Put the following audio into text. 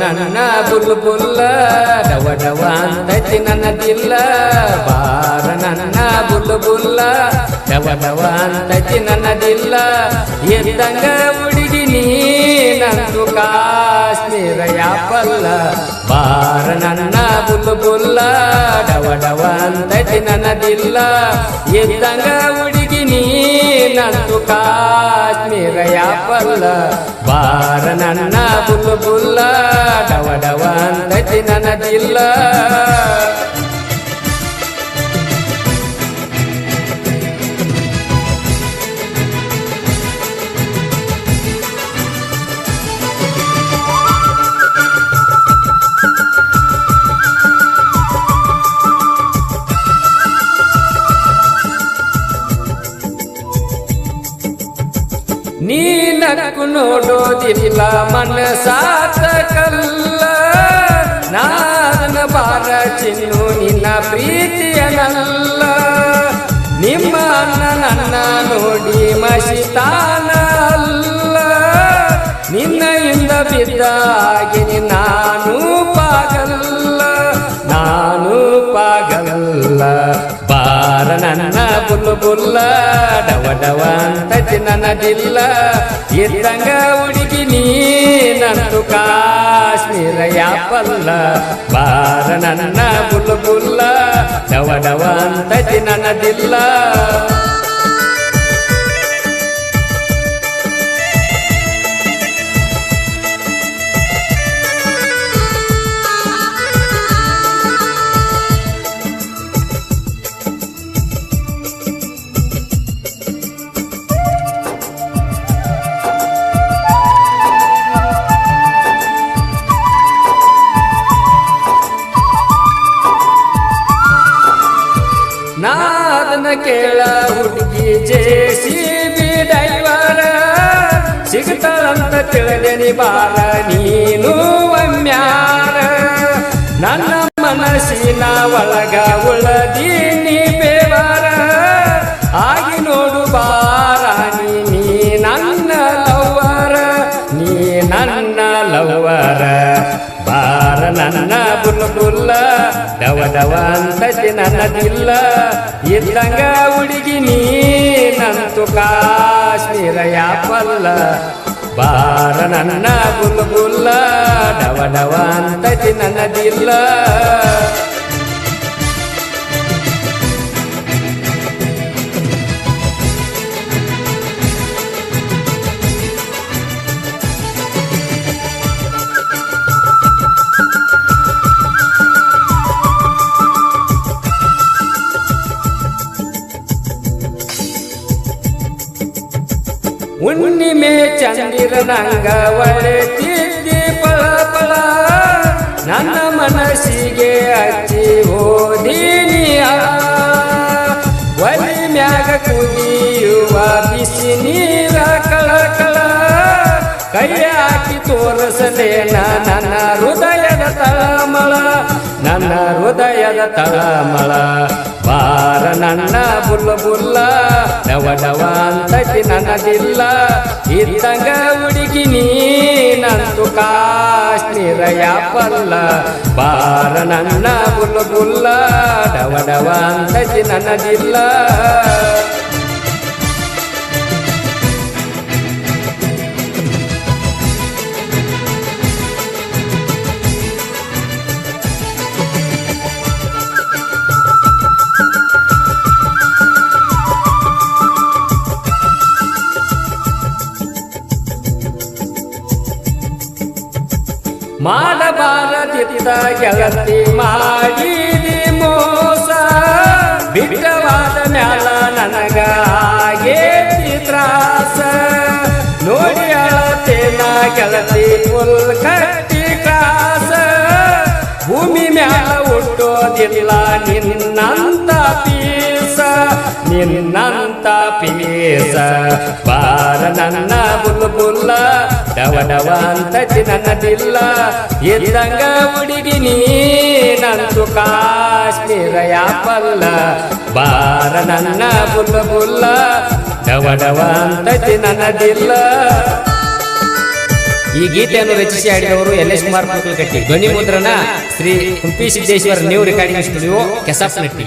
ನನ್ನ ಬುಲ್ಬುಲ್ಲ ಡವ ಡವ ಅಂತೈತಿ ನನ್ನದಿಲ್ಲ ಬಾರ ನನ್ನ ಬುಲ್ಬುಲ್ಲ ಡವ ಡವ ಅಂತೈತಿ ನನ್ನದಿಲ್ಲ ಎದ್ದಂಗ ಹುಡುಗಿ ನೀನಂದು ಕಾಶ್ಮೀರ ಯಾಪಲ್ಲ ಬಾರ ನನ್ನ ಬುಲ್ಬುಲ್ಲ ಡವ ಡವ ಅಂತೈತಿ ನನ್ನದಿಲ್ಲ ಎದ್ದಂಗ ಹುಡುಗಿ ನೀನಂದು ಕಾಶ್ಮೀರ ಯಾಪಲ್ಲ ಬಾರ ನನ್ನ ಬುಲ್ಬುಲ್ಲ ಡವ ಡವ ಅಂತೈತಿ ನನ್ನದಿಲ್ಲ ನೀನಕ್ಕು ನೋಡೋದಿಲ್ಲ ಮನಸಾತ ಕಲ್ಲ ನಾದನ ಬಾರ ಚಿನ್ನು ನಿನ್ನ ಪ್ರೀತಿಯನಲ್ಲ ನಿಮ್ಮ ಅಣ್ಣ ನನ್ನ ನೋಡಿ ಮಸಿತಾನ ಅಲ್ಲ ನಿನ್ನೆಯಿಂದ ಬಿದ್ದಾಗಿ ನಾನು ಪಾಗಲ್ಲ ಬಾರ ನನ್ನ ಬುಲ್ಬುಲ್ಲ ಡವ ಡವ ಅಂತೈತಿ ನನ್ನದಿಲ್ಲ ಇದ್ದಂಗ ಹುಡುಗಿ ನೀನಂದು ಕಾಶ್ಮೀರ ಯಾಪಲ್ಲ ಬಾರ ನನ್ನ ಬುಲ್ಬುಲ್ಲ ಡವ ಡವ ಅಂತೈತಿ ನನ್ನದಿಲ್ಲ ನಾದನ ಕೇಳ ಹುಡುಗಿ ಜೆಸಿಬಿ ಡ್ರೈವರ ಸಿಗ್ತಾಳಂತ ತಿಳಿದೆನಿ ಬಾರ ನೀನು ಒಮ್ಮ್ಯಾರ ನನ್ನ ಮನಸ್ಸಿನ ಒಳಗ ಉಳದೀನಿ ಬೇವಾರ ಆಗಿ ನೋಡು ಬಾರ ನೀ ನನ್ನ ಲವ್ವರ ಬಾರ ನನ್ನ ಬುಲ್ಬುಲ್ಲ ಡವ ಡವ ಅಂತೈತಿ ನನ್ನದಿಲ್ಲ ಇದ್ದಂಗ ಹುಡುಗಿ ನೀನಂತು ಕಾಶ್ಮೀರ ಯಾಪಲ್ಲ ಬಾರ ನನ್ನ ಬುಲ್ಬುಲ್ಲ ಡವ ಡವ ಅಂತೈತಿ ನನ್ನದಿಲ್ಲ ಹುಣ್ಣಿಮೆ ಚಂದಿರನಂಗ ಒಳೆತಿದ್ದಿ ಪಳ ಪಳ ನನ್ನ ಮನಸ್ಸಿಗೆ ಹಚ್ಚಿ ಹೋದೀನಿ ಒಲಿ ಮ್ಯಾಗ ಕುದಿಯುವ ಬಿಸಿ ನೀರ ಕಳಕಳ ಕೈ ಹಾಕಿ ತೋರಿಸಲೇನ ನನ್ನ ಹೃದಯದ ತಳಮಳ ಬಾರ ನನ್ನ ಬುಲ್ಬುಲ್ಲ ಡವ ಡವ ಅಂತೈತಿ ನನ್ನದಿಲ್ಲ ಇದ್ದಂಗ ಹುಡುಗಿ ನೀನಂತು ಕಾಶ್ಮೀರ ಯಾಪಲ್ಲ ಬಾರ ನನ್ನ ಬುಲ್ಬುಲ್ಲ ಡವ ಡವ ಅಂತೈತಿ ನನ್ನದಿಲ್ಲ ಮಾಡಬಾರದಿದ್ದ ಗೆಳತಿ ಮಾಡಿದಿ ಮೋಸ ಬಿಟ್ಟವಾದ ಮ್ಯಾಲ ನನಗ ಆಗೇತಿ ತ್ರಾಸ ನೋಡಿ ಅಳತೇನ ಗೆಳತಿ ಫುಲ್ ಕಟ್ಟಿ ಕಾಸ ಭೂಮಿ ಮ್ಯಾಲ ಹುಟ್ಟೋದಿಲ್ಲ ನಿನ್ನಂತ ಪೀಸ ಬಾರ ನನ್ನ ಬುಲ್ಬುಲ್ಲ ಡವ ಡವ ಅಂತೈತಿ ನನ್ನದಿಲ್ಲ ಇದ್ದಂಗ ಹುಡುಗಿ ನೀನಂತು ಕಾಶ್ಮೀರ ಯಾಪಲ್ಲ ಬಾರ ನನ್ನ ಬುಲ್ಬುಲ್ಲ ಡವ ಡವ ಅಂತೈತಿ ನನ್ನದಿಲ್ಲ ಈ ಗೀತೆಯನ್ನು ರಚಿಸಿ ಹಾಡಿದವರು ಎಲ್.ಎಸ್. ಕುಮಾರ್ ಕುಲಕಟ್ಟಿ. ಧ್ವನಿ ಮುದ್ರಣ Shri Kumpi Siddeshwara new recording studio, ಕೆಸಪ್ನಟ್ಟಿ.